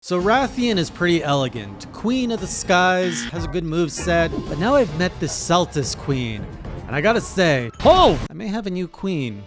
So Rathian is pretty elegant, queen of the skies, has a good move set, but now I've met this SELTAS queen, and I gotta say, oh, I may have a new queen.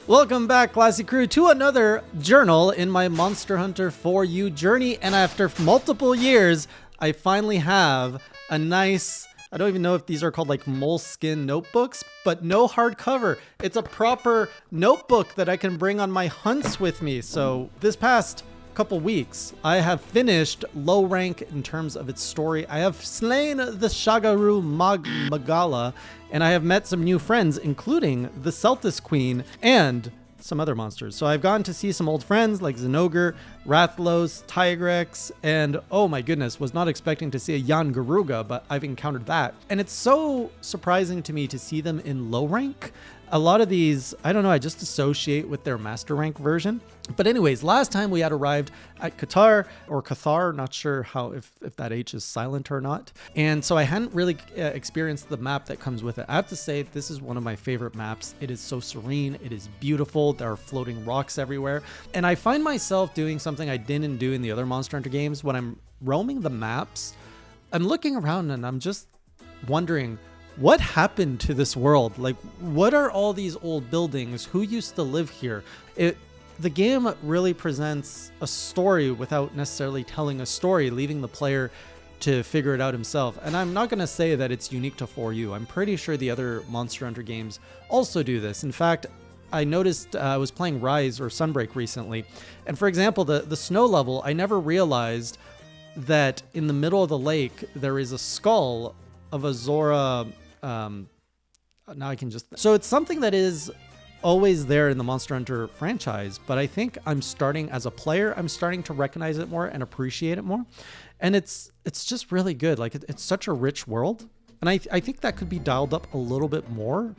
Welcome back, classy crew, to another journal in my Monster Hunter 4U journey, and after multiple years, I finally have a nice, I don't even know if these are called like moleskin notebooks, but no hardcover. It's a proper notebook that I can bring on my hunts with me. So this past couple weeks, I have finished low rank in terms of its story. I have slain the Shagaru Magala, and I have met some new friends, including the SELTAS Queen and some other monsters. So I've gone to see some old friends like Zinogre, Rathlos, Tigrex, and oh my goodness, was not expecting to see a Jan Garuga, but I've encountered that. And it's so surprising to me to see them in low rank. A lot of these, I don't know, I just associate with their master rank version. But anyways, last time we had arrived at Cathar, not sure how if that H is silent or not. And so I hadn't really experienced the map that comes with it. I have to say, this is one of my favorite maps. It is so serene. It is beautiful. There are floating rocks everywhere. And I find myself doing something I didn't do in the other Monster Hunter games. When I'm roaming the maps, I'm looking around and I'm just wondering, what happened to this world? Like, what are all these old buildings? Who used to live here? The game really presents a story without necessarily telling a story, leaving the player to figure it out himself. And I'm not going to say that it's unique to 4U. I'm pretty sure the other Monster Hunter games also do this. In fact, I noticed I was playing Rise or Sunbreak recently. And for example, the snow level, I never realized that in the middle of the lake, there is a skull of a Zora. Now I can just... So it's something that is always there in the Monster Hunter franchise, but I think I'm starting as a player, I'm starting to recognize it more and appreciate it more. And it's just really good. Like it's such a rich world. And I think that could be dialed up a little bit more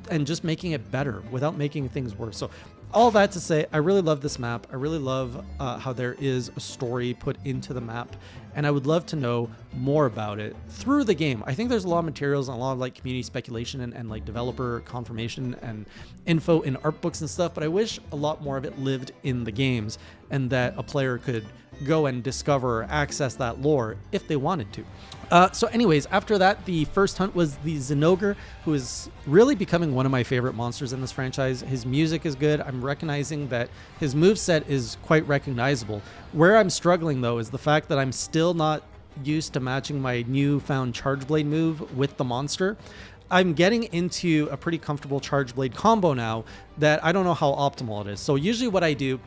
and just making it better without making things worse. So all that to say, I really love this map. I really love how there is a story put into the map, and I would love to know more about it through the game. I think there's a lot of materials and a lot of like community speculation and like developer confirmation and info in art books and stuff, but I wish a lot more of it lived in the games and that a player could go and discover or access that lore if they wanted to. So anyways, after that, the first hunt was the Zinogre, who is really becoming one of my favorite monsters in this franchise. His music is good. I'm recognizing that his moveset is quite recognizable. Where I'm struggling, though, is the fact that I'm still not used to matching my newfound Charge Blade move with the monster. I'm getting into a pretty comfortable Charge Blade combo now that I don't know how optimal it is. So usually what I do,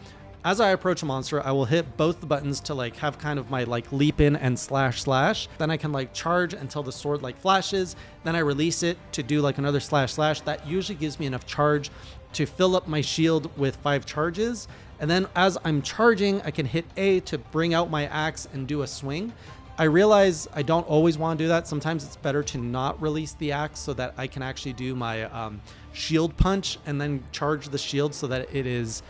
as I approach a monster, I will hit both the buttons to like have kind of my like leap in and slash. Then I can like charge until the sword like flashes. Then I release it to do like another slash. That usually gives me enough charge to fill up my shield with 5 charges. And then as I'm charging, I can hit A to bring out my axe and do a swing. I realize I don't always want to do that. Sometimes it's better to not release the axe so that I can actually do my shield punch and then charge the shield so that it is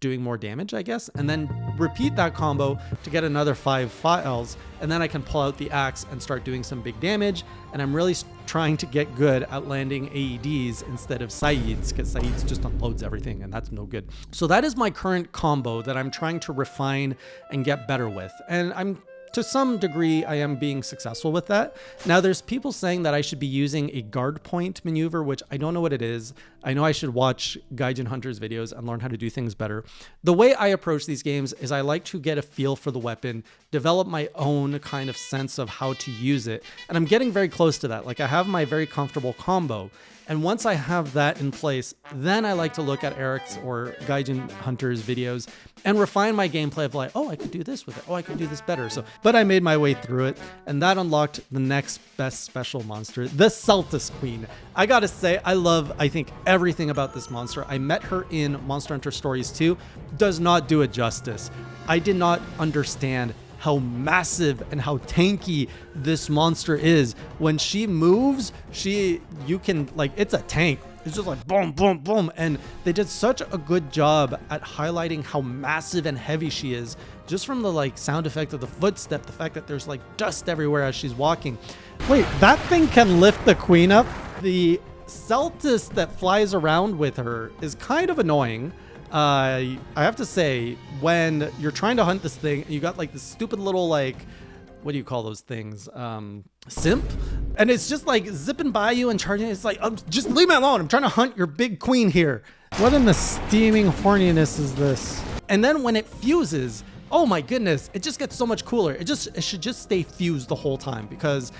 doing more damage, I guess, and then repeat that combo to get another 5 files, and then I can pull out the axe and start doing some big damage. And I'm really trying to get good at landing AEDs instead of Saids, because Saids just unloads everything and that's no good. So that is my current combo that I'm trying to refine and get better with, and to some degree, I am being successful with that. Now, there's people saying that I should be using a guard point maneuver, which I don't know what it is. I know I should watch Gaijin Hunter's videos and learn how to do things better. The way I approach these games is I like to get a feel for the weapon, develop my own kind of sense of how to use it. And I'm getting very close to that. Like I have my very comfortable combo. And once I have that in place, then I like to look at Eric's or Gaijin Hunter's videos and refine my gameplay of like, oh, I could do this with it. Oh, I could do this better. But I made my way through it, and that unlocked the next best special monster, the SELTAS Queen. I gotta say, I think everything about this monster. I met her in Monster Hunter Stories 2. Does not do it justice. I did not understand how massive and how tanky this monster is. When she moves, you can like, it's a tank. It's just like boom, boom, boom. And they did such a good job at highlighting how massive and heavy she is, just from the like sound effect of the footstep, the fact that there's like dust everywhere as she's walking. Wait, that thing can lift the queen up? The SELTAS that flies around with her is kind of annoying. I have to say, when you're trying to hunt this thing, you got like this stupid little like, what do you call those things? Simp? And it's just like zipping by you and charging. It's like, just leave me alone. I'm trying to hunt your big queen here. What in the steaming horniness is this? And then when it fuses, oh my goodness, it just gets so much cooler. It should just stay fused the whole time because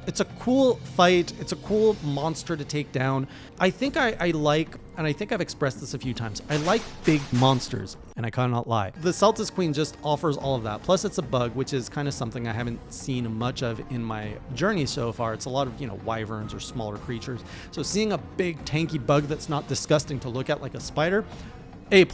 it's a cool fight. It's a cool monster to take down. I think I like, and I think I've expressed this a few times, I like big monsters, and I cannot lie. The SELTAS Queen just offers all of that. Plus it's a bug, which is kind of something I haven't seen much of in my journey so far. It's a lot of, wyverns or smaller creatures. So seeing a big tanky bug that's not disgusting to look at like a spider, A+.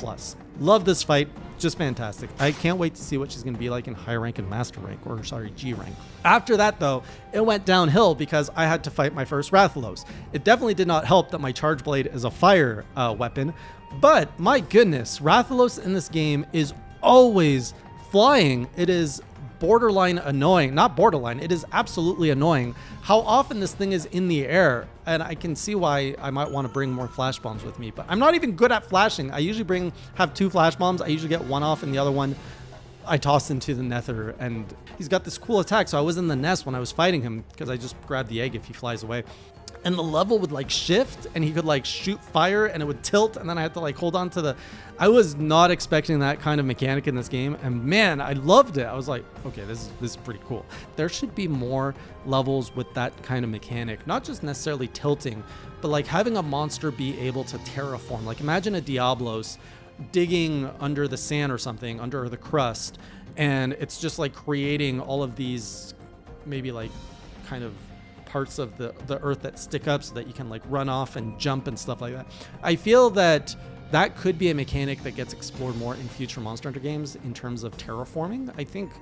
Love this fight. Just fantastic. I can't wait to see what she's going to be like in high rank and master rank, or sorry, G rank. After that though, it went downhill because I had to fight my first Rathalos. It definitely did not help that my charge blade is a fire weapon, but my goodness, Rathalos in this game is always flying. It is borderline annoying. Not borderline, it is absolutely annoying how often this thing is in the air, and I can see why I might want to bring more flash bombs with me, but I'm not even good at flashing. I usually have 2 flash bombs. I usually get one off and the other one I toss into the nether, and he's got this cool attack. So I was in the nest when I was fighting him because I just grabbed the egg if he flies away. And the level would like shift and he could like shoot fire and it would tilt, and then I had to like hold on to I was not expecting that kind of mechanic in this game, and man, I loved it. I was like, okay, this is pretty cool. There should be more levels with that kind of mechanic, not just necessarily tilting, but like having a monster be able to terraform. Like imagine a Diablos digging under the sand or something, under the crust, and it's just like creating all of these maybe like kind of parts of the earth that stick up so that you can like run off and jump and stuff like that. I feel that could be a mechanic that gets explored more in future Monster Hunter games in terms of terraforming. I think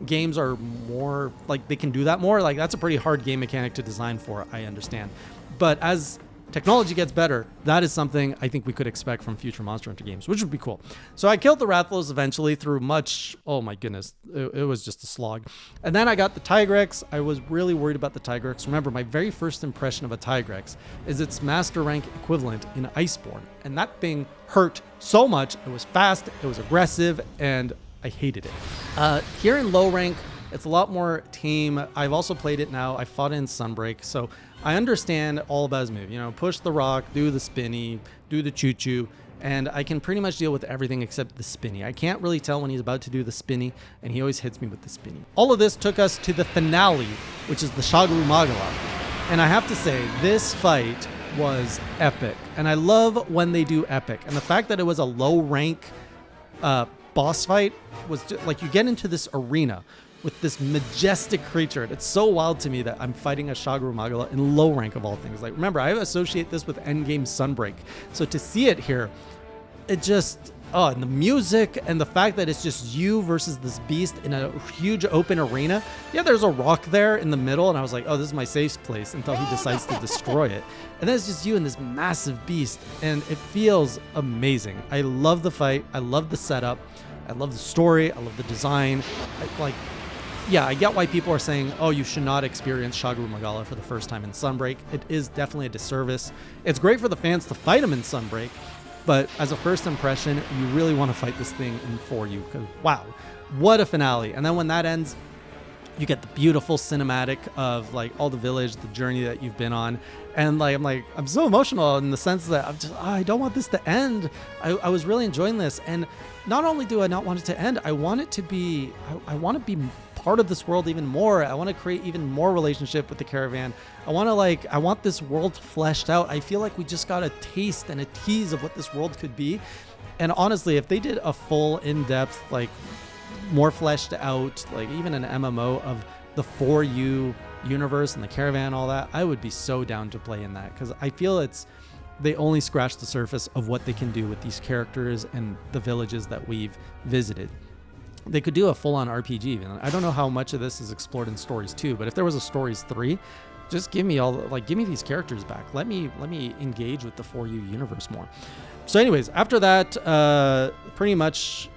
games are more like they can do that more. Like that's a pretty hard game mechanic to design for, I understand. But as technology gets better, that is something I think we could expect from future Monster Hunter games, which would be cool. So I killed the Rathalos eventually through much, oh my goodness, it was just a slog. And then I got the Tigrex. I was really worried about the Tigrex. Remember, my very first impression of a Tigrex is its master rank equivalent in Iceborne. And that thing hurt so much. It was fast, it was aggressive, and I hated it. Here in low rank, it's a lot more tame. I've also played it now. I fought it in Sunbreak, so I understand all about his move. Push the rock, do the spinny, do the choo-choo, and I can pretty much deal with everything except the spinny. I can't really tell when he's about to do the spinny, and he always hits me with the spinny. All of this took us to the finale, which is the Shagaru Magala. And I have to say, this fight was epic. And I love when they do epic. And the fact that it was a low rank boss fight was just, like, you get into this arena with this majestic creature. And it's so wild to me that I'm fighting a Shagaru Magala in low rank of all things. Like, remember, I associate this with endgame Sunbreak. So to see it here, it just, and the music and the fact that it's just you versus this beast in a huge open arena. Yeah, there's a rock there in the middle, and I was like, oh, this is my safe place until he decides to destroy it. And then it's just you and this massive beast, and it feels amazing. I love the fight. I love the setup. I love the story. I love the design. I get why people are saying, oh, you should not experience Shagaru Magala for the first time in Sunbreak. It is definitely a disservice. It's great for the fans to fight him in Sunbreak, but as a first impression, you really want to fight this thing in 4U, because wow, what a finale. And then when that ends, you get the beautiful cinematic of like all the village, the journey that you've been on. And I'm so emotional in the sense that I don't want this to end. I was really enjoying this. And not only do I not want it to end, I want it to be, I want to be part of this world even more. I want to create even more relationship with the caravan. I want this world fleshed out. I feel like we just got a taste and a tease of what this world could be. And honestly, if they did a full in-depth, more fleshed out, even an MMO of the 4U universe and the caravan, all that, I would be so down to play in that, because I feel they only scratched the surface of what they can do with these characters and the villages that we've visited. They could do a full-on RPG even. I don't know how much of this is explored in Stories 2, but if there was a Stories 3, just give me give me these characters back. Let me engage with the 4U universe more. So anyways, after that, pretty much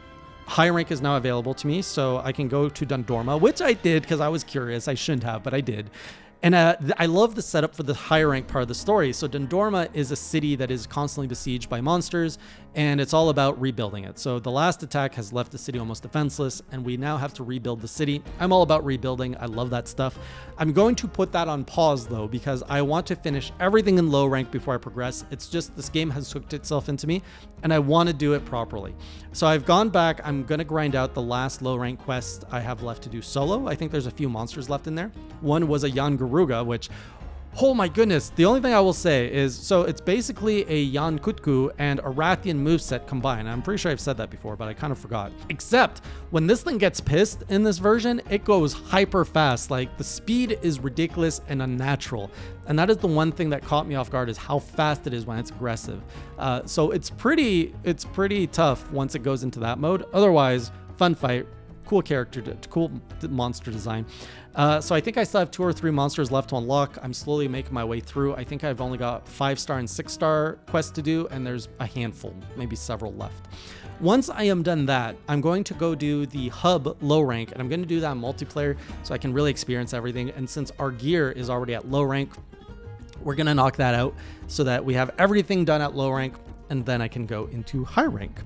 high rank is now available to me, so I can go to Dundorma, which I did because I was curious. I shouldn't have, but I did. And I love the setup for the higher rank part of the story. So Dundorma is a city that is constantly besieged by monsters, and it's all about rebuilding it. So the last attack has left the city almost defenseless, and we now have to rebuild the city. I'm all about rebuilding. I love that stuff. I'm going to put that on pause though, because I want to finish everything in low rank before I progress. It's just this game has hooked itself into me, and I want to do it properly. So I've gone back. I'm going to grind out the last low rank quest I have left to do solo. I think there's a few monsters left in there. One was a Jan Garuga, which, oh my goodness, the only thing I will say is, so it's basically a Jan Kutku and a Rathian moveset combined. I'm pretty sure I've said that before, but I kind of forgot. Except when this thing gets pissed in this version, it goes hyper fast. Like, the speed is ridiculous and unnatural. And that is the one thing that caught me off guard, is how fast it is when it's aggressive. So it's pretty tough once it goes into that mode. Otherwise, fun fight. Cool character, cool monster design. So I think I still have 2 or 3 monsters left to unlock. I'm slowly making my way through. I think I've only got 5-star and 6-star quests to do, and there's a handful, maybe several left. Once I am done that, I'm going to go do the hub low rank, and I'm going to do that in multiplayer so I can really experience everything. And since our gear is already at low rank, we're going to knock that out so that we have everything done at low rank, and then I can go into high rank.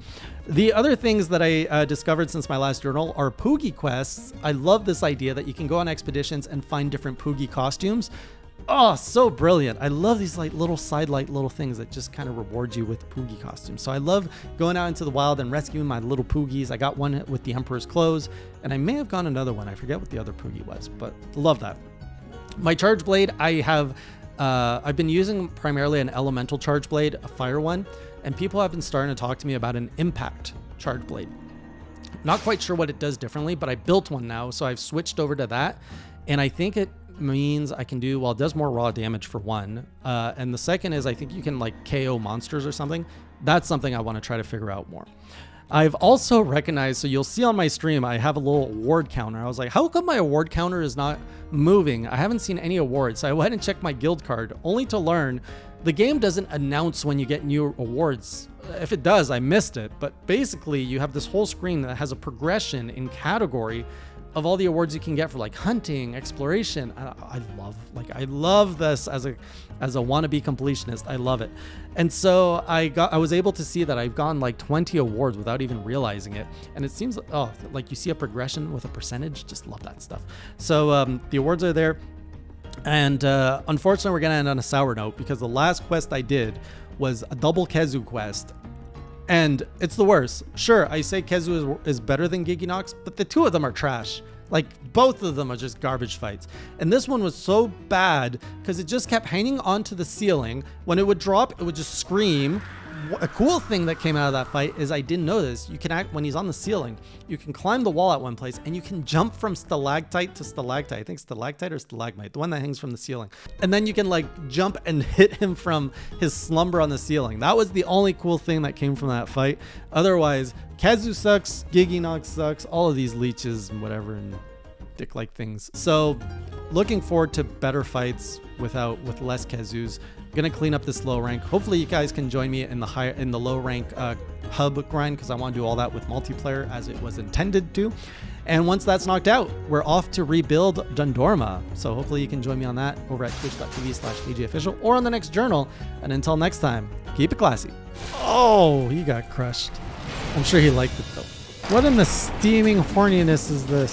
The other things that I discovered since my last journal are Poogie quests. I love this idea that you can go on expeditions and find different Poogie costumes. Oh, so brilliant. I love these like little sidelight little things that just kind of reward you with Poogie costumes. So I love going out into the wild and rescuing my little Poogies. I got one with the Emperor's clothes, and I may have gone another one. I forget what the other Poogie was, but love that. My charge blade, I've been using primarily an elemental charge blade, a fire one, and people have been starting to talk to me about an impact charge blade. Not quite sure what it does differently, but I built one now, so I've switched over to that, and I think it means I can do, well, it does more raw damage for one, and the second is I think you can like KO monsters or something. That's something I want to try to figure out more. I've also recognized, so you'll see on my stream, I have a little award counter. I was like, how come my award counter is not moving? I haven't seen any awards. So I went and checked my guild card, only to learn the game doesn't announce when you get new awards. If it does, I missed it. But basically, you have this whole screen that has a progression in category of all the awards you can get for like hunting, exploration. I love this as a wannabe completionist. I love it. And so I was able to see that I've gotten like 20 awards without even realizing it. And it seems, like you see a progression with a percentage. Just love that stuff. So the awards are there. And unfortunately, we're going to end on a sour note, because the last quest I did was a double Kezu quest. And it's the worst. Sure, I say Kezu is better than Giginox, but the two of them are trash. Like, both of them are just garbage fights. And this one was so bad because it just kept hanging onto the ceiling. When it would drop, it would just scream. A cool thing that came out of that fight is I didn't know this. You can when he's on the ceiling, you can climb the wall at one place, and you can jump from stalactite to stalactite. I think stalactite or stalagmite, the one that hangs from the ceiling. And then you can like jump and hit him from his slumber on the ceiling. That was the only cool thing that came from that fight. Otherwise, Kazu sucks, Giginox sucks, all of these leeches and whatever and dick-like things. So looking forward to better fights with less Kazus. Gonna clean up this low rank. Hopefully you guys can join me in the low rank hub grind, because I want to do all that with multiplayer as it was intended to. And once that's knocked out, we're off to rebuild Dundorma. So hopefully you can join me on that over at twitch.tv/AJOfficial or on the next journal. And until next time, keep it classy. Oh, he got crushed. I'm sure he liked it though. What in the steaming horniness is this?